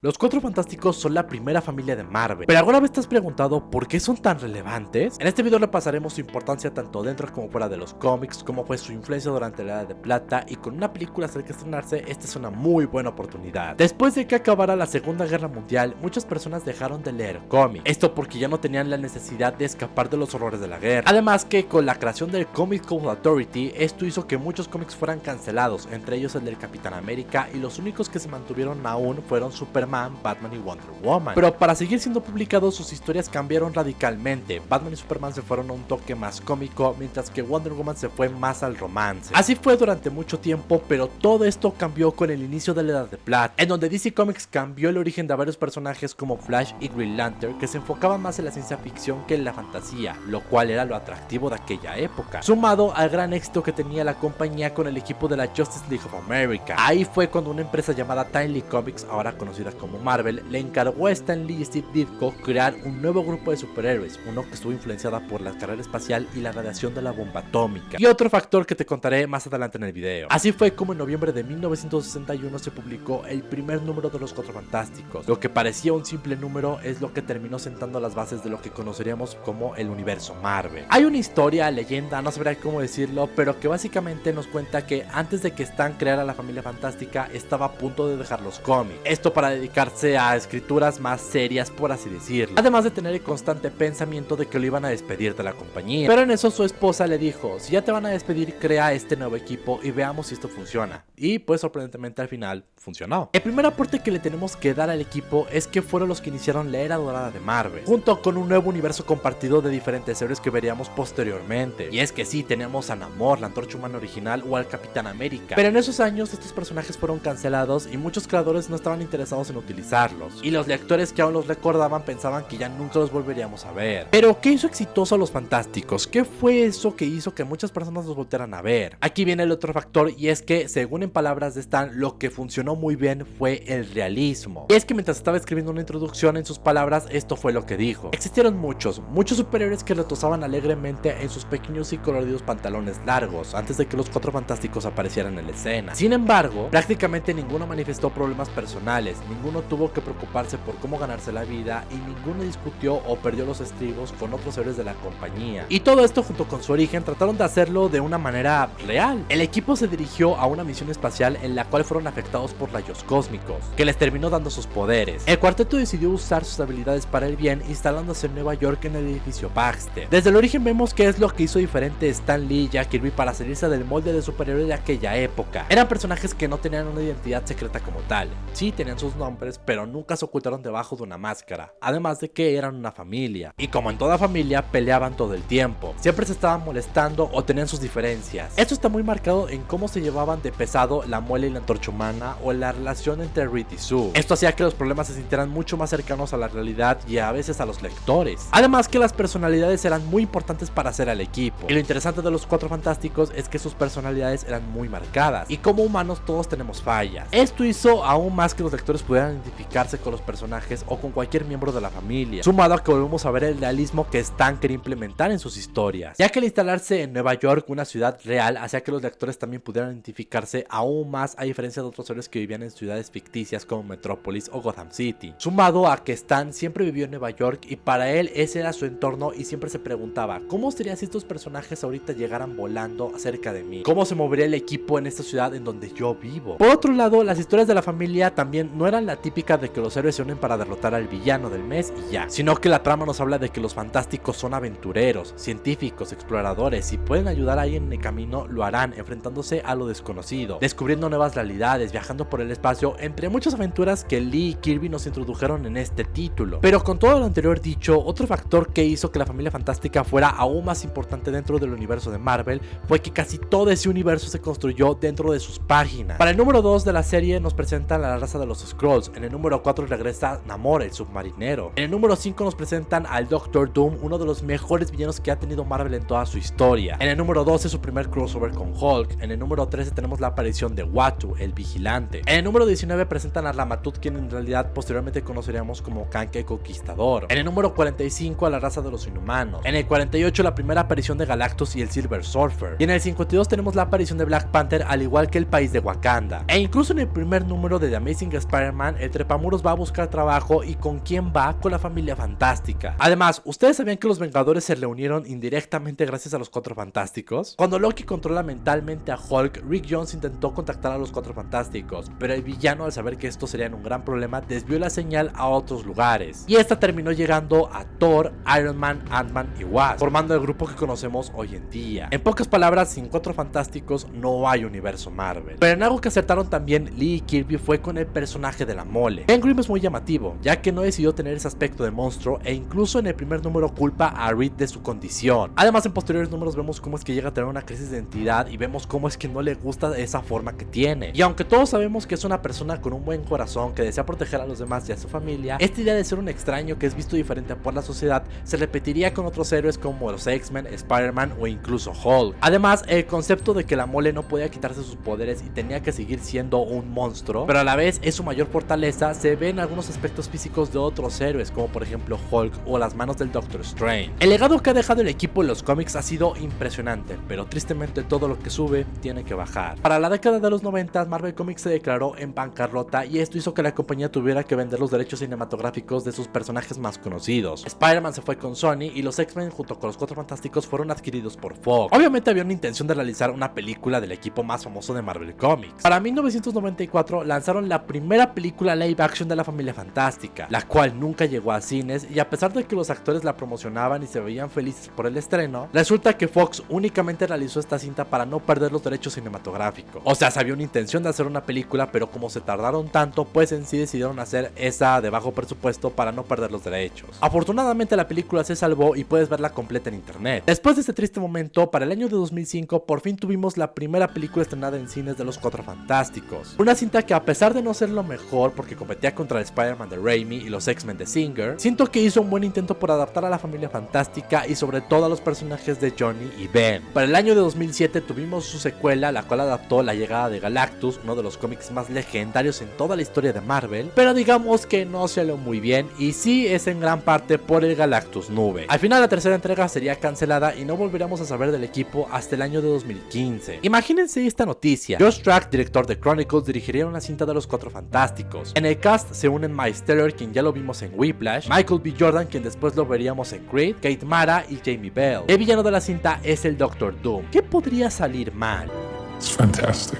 Los Cuatro Fantásticos son la primera familia de Marvel, pero ¿alguna vez te has preguntado por qué son tan relevantes? En este video repasaremos su importancia tanto dentro como fuera de los cómics, cómo fue su influencia durante la Edad de Plata, y con una película cerca de estrenarse, esta es una muy buena oportunidad. Después de que acabara la Segunda Guerra Mundial, muchas personas dejaron de leer cómics, esto porque ya no tenían la necesidad de escapar de los horrores de la guerra. Además que con la creación del Comic Code Authority, esto hizo que muchos cómics fueran cancelados, entre ellos el del Capitán América, y los únicos que se mantuvieron aún fueron Superman, Batman y Wonder Woman. Pero para seguir siendo publicados, sus historias cambiaron radicalmente. Batman y Superman se fueron a un toque más cómico, mientras que Wonder Woman se fue más al romance. Así fue durante mucho tiempo, pero todo esto cambió con el inicio de la Edad de Plata, en donde DC Comics cambió el origen de varios personajes como Flash y Green Lantern, que se enfocaban más en la ciencia ficción que en la fantasía, lo cual era lo atractivo de aquella época, sumado al gran éxito que tenía la compañía con el equipo de la Justice League of America. Ahí fue cuando una empresa llamada Timely Comics, ahora conocida como Marvel, le encargó a Stan Lee y Steve Ditko crear un nuevo grupo de superhéroes, uno que estuvo influenciada por la carrera espacial y la radiación de la bomba atómica, y otro factor que te contaré más adelante en el video. Así fue como en noviembre de 1961 se publicó el primer número de los Cuatro Fantásticos. Lo que parecía un simple número es lo que terminó sentando las bases de lo que conoceríamos como el universo Marvel. Hay una historia, leyenda, no sabré cómo decirlo, pero que básicamente nos cuenta que antes de que Stan creara la familia fantástica, estaba a punto de dejar los cómics, esto para dedicarse a escrituras más serias, por así decirlo, además de tener el constante pensamiento de que lo iban a despedir de la compañía. Pero en eso su esposa le dijo: si ya te van a despedir, crea este nuevo equipo y veamos si esto funciona. Y pues sorprendentemente al final funcionó. El primer aporte que le tenemos que dar al equipo es que fueron los que iniciaron la era dorada de Marvel, junto con un nuevo universo compartido de diferentes héroes que veríamos posteriormente. Y es que sí, tenemos a Namor, la Antorcha Humana original, o al Capitán América, pero en esos años estos personajes fueron cancelados y muchos creadores no estaban interesados en utilizarlos, y los lectores que aún los recordaban pensaban que ya nunca los volveríamos a ver. Pero ¿qué hizo exitoso a los Fantásticos? ¿Qué fue eso que hizo que muchas personas los voltearan a ver? Aquí viene el otro factor, y es que según en palabras de Stan, lo que funcionó muy bien fue el realismo. Y es que mientras estaba escribiendo una introducción, en sus palabras, esto fue lo que dijo: existieron muchos superhéroes que retozaban alegremente en sus pequeños y coloridos pantalones largos antes de que los Cuatro Fantásticos aparecieran en la escena. Sin embargo, prácticamente ninguno manifestó problemas personales, ninguno tuvo que preocuparse por cómo ganarse la vida, y ninguno discutió o perdió los estribos con otros héroes de la compañía. Y todo esto, junto con su origen, trataron de hacerlo de una manera real. El equipo se dirigió a una misión espacial en la cual fueron afectados por rayos cósmicos, que les terminó dando sus poderes. El cuarteto decidió usar sus habilidades para el bien, instalándose en Nueva York en el edificio Baxter. Desde el origen vemos qué es lo que hizo diferente Stan Lee y Jack Kirby para salirse del molde de superhéroe de aquella época. Eran personajes que no tenían una identidad secreta como tal. Sí tenían sus nombres, pero nunca se ocultaron debajo de una máscara, además de que eran una familia, y como en toda familia, peleaban todo el tiempo, siempre se estaban molestando o tenían sus diferencias. Esto está muy marcado en cómo se llevaban de pesado la Muela y la Antorcha Humana, o la relación entre Reed y Sue. Esto hacía que los problemas se sintieran mucho más cercanos a la realidad y a veces a los lectores. Además que las personalidades eran muy importantes para hacer al equipo, y lo interesante de los Cuatro Fantásticos es que sus personalidades eran muy marcadas, y como humanos todos tenemos fallas. Esto hizo aún más que los lectores pudieran identificarse con los personajes o con cualquier miembro de la familia, sumado a que volvemos a ver el realismo que Stan quería implementar en sus historias, ya que al instalarse en Nueva York, una ciudad real, hacía que los lectores también pudieran identificarse aún más, a diferencia de otros héroes que vivían en ciudades ficticias como Metrópolis o Gotham City, sumado a que Stan siempre vivió en Nueva York y para él ese era su entorno, y siempre se preguntaba: ¿cómo sería si estos personajes ahorita llegaran volando cerca de mí? ¿Cómo se movería el equipo en esta ciudad en donde yo vivo? Por otro lado, las historias de la familia también no eran la típica de que los héroes se unen para derrotar al villano del mes y ya, sino que la trama nos habla de que los fantásticos son aventureros, científicos, exploradores. Si pueden ayudar a alguien en el camino, lo harán, enfrentándose a lo desconocido, descubriendo nuevas realidades, viajando por el espacio, entre muchas aventuras que Lee y Kirby nos introdujeron en este título. Pero con todo lo anterior dicho, otro factor que hizo que la familia fantástica fuera aún más importante dentro del universo de Marvel fue que casi todo ese universo se construyó dentro de sus páginas. Para el número 2 de la serie nos presentan a la raza de los Skrulls, en el número 4 regresa Namor, el submarinero, en el número 5 nos presentan al Doctor Doom, uno de los mejores villanos que ha tenido Marvel en toda su historia. En el número 12 su primer crossover con Hulk. En el número 13 tenemos la aparición de Uatu, el vigilante. En el número 19 presentan a Ramatut, quien en realidad posteriormente conoceríamos como Kang el Conquistador. En el número 45 a la raza de los Inhumanos. En el 48 la primera aparición de Galactus y el Silver Surfer. Y en el 52 tenemos la aparición de Black Panther, al igual que el país de Wakanda. E incluso en el primer número de The Amazing Spider-Man Spider-Man, el trepamuros va a buscar trabajo y con quién va, con la familia fantástica. Además, ¿ustedes sabían que los Vengadores se reunieron indirectamente gracias a los Cuatro Fantásticos? Cuando Loki controla mentalmente a Hulk, Rick Jones intentó contactar a los Cuatro Fantásticos, pero el villano, al saber que esto sería un gran problema, desvió la señal a otros lugares, y esta terminó llegando a Thor, Iron Man, Ant-Man y Wasp, formando el grupo que conocemos hoy en día. En pocas palabras, sin Cuatro Fantásticos no hay universo Marvel. Pero en algo que acertaron también Lee y Kirby fue con el personaje de la Mole. Ben Grimm es muy llamativo, ya que no decidió tener ese aspecto de monstruo, e incluso en el primer número culpa a Reed de su condición. Además, en posteriores números vemos cómo es que llega a tener una crisis de identidad y vemos cómo es que no le gusta esa forma que tiene. Y aunque todos sabemos que es una persona con un buen corazón que desea proteger a los demás y a su familia, esta idea de ser un extraño que es visto diferente por la sociedad se repetiría con otros héroes como los X-Men, Spider-Man o incluso Hulk. Además, el concepto de que la Mole no podía quitarse sus poderes y tenía que seguir siendo un monstruo, pero a la vez es su mayor fortaleza, se ve en algunos aspectos físicos de otros héroes como por ejemplo Hulk o las manos del Doctor Strange. El legado que ha dejado el equipo en los cómics ha sido impresionante, pero tristemente todo lo que sube tiene que bajar. Para la década de los 90, Marvel Comics se declaró en bancarrota y esto hizo que la compañía tuviera que vender los derechos cinematográficos de sus personajes más conocidos. Spider-Man se fue con Sony y los X-Men junto con los Cuatro Fantásticos fueron adquiridos por Fox. Obviamente había una intención de realizar una película del equipo más famoso de Marvel Comics. Para 1994 lanzaron la primera película live action de la familia fantástica, la cual nunca llegó a cines, y a pesar de que los actores la promocionaban y se veían felices por el estreno, resulta que Fox únicamente realizó esta cinta para no perder los derechos cinematográficos. O sea, se había una intención de hacer una película, pero como se tardaron tanto, pues en sí decidieron hacer esa de bajo presupuesto para no perder los derechos. Afortunadamente la película se salvó y puedes verla completa en internet. Después de este triste momento, para el año de 2005 por fin tuvimos la primera película estrenada en cines de los Cuatro Fantásticos. Una cinta que, a pesar de no ser lo mejor porque competía contra el Spider-Man de Raimi y los X-Men de Singer, siento que hizo un buen intento por adaptar a la familia fantástica y sobre todo a los personajes de Johnny y Ben. Para el año de 2007 tuvimos su secuela, la cual adaptó la llegada de Galactus, uno de los cómics más legendarios en toda la historia de Marvel, pero digamos que no salió muy bien, y sí es en gran parte por el Galactus Nube. Al final la tercera entrega sería cancelada y no volveríamos a saber del equipo hasta el año de 2015. Imagínense esta noticia: Josh Trank, director de Chronicles, dirigiría una cinta de los Cuatro Fantásticos. En el cast se unen Miles Teller, quien ya lo vimos en Whiplash, Michael B. Jordan, quien después lo veríamos en Creed, Kate Mara y Jamie Bell. El villano de la cinta es el Doctor Doom. ¿Qué podría salir mal? It's fantastic.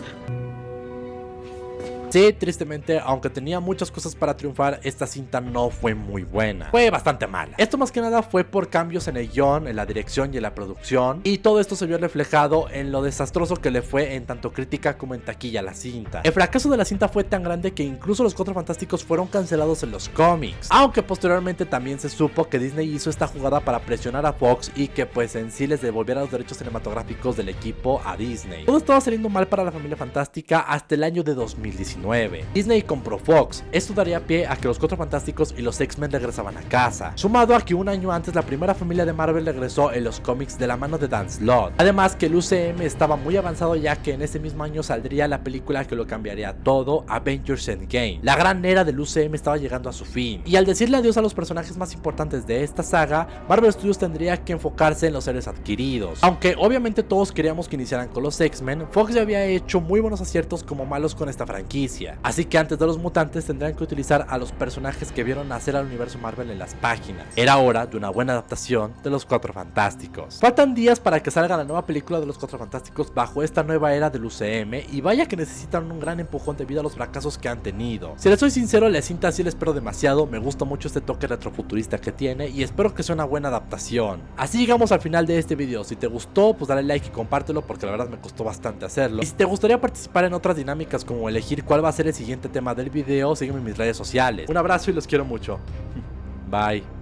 Sí, tristemente, aunque tenía muchas cosas para triunfar, esta cinta no fue muy buena. Fue bastante mala. Esto más que nada fue por cambios en el guión, en la dirección y en la producción, y todo esto se vio reflejado en lo desastroso que le fue en tanto crítica como en taquilla a la cinta. El fracaso de la cinta fue tan grande que incluso los Cuatro Fantásticos fueron cancelados en los cómics, aunque posteriormente también se supo que Disney hizo esta jugada para presionar a Fox y que pues en sí les devolviera los derechos cinematográficos del equipo a Disney. Todo estaba saliendo mal para la familia fantástica hasta el año de 2019. Disney compró Fox. Esto daría pie a que los Cuatro Fantásticos y los X-Men regresaban a casa, sumado a que un año antes la primera familia de Marvel regresó en los cómics de la mano de Dan Slott. Además que el UCM estaba muy avanzado, ya que en ese mismo año saldría la película que lo cambiaría todo, Avengers Endgame. La gran era del UCM estaba llegando a su fin, y al decirle adiós a los personajes más importantes de esta saga, Marvel Studios tendría que enfocarse en los seres adquiridos. Aunque obviamente todos queríamos que iniciaran con los X-Men, Fox ya había hecho muy buenos aciertos como malos con esta franquicia. Así que antes de los mutantes tendrían que utilizar a los personajes que vieron nacer al universo Marvel en las páginas. Era hora de una buena adaptación de los Cuatro Fantásticos. Faltan días para que salga la nueva película de los Cuatro Fantásticos bajo esta nueva era del UCM, y vaya que necesitan un gran empujón debido a los fracasos que han tenido. Si les soy sincero, la cinta sí la espero demasiado, me gusta mucho este toque retrofuturista que tiene y espero que sea una buena adaptación. Así llegamos al final de este video. Si te gustó, pues dale like y compártelo, porque la verdad me costó bastante hacerlo. Y si te gustaría participar en otras dinámicas como elegir cuál va a ser el siguiente tema del video, sígueme en mis redes sociales. Un abrazo y los quiero mucho. Bye.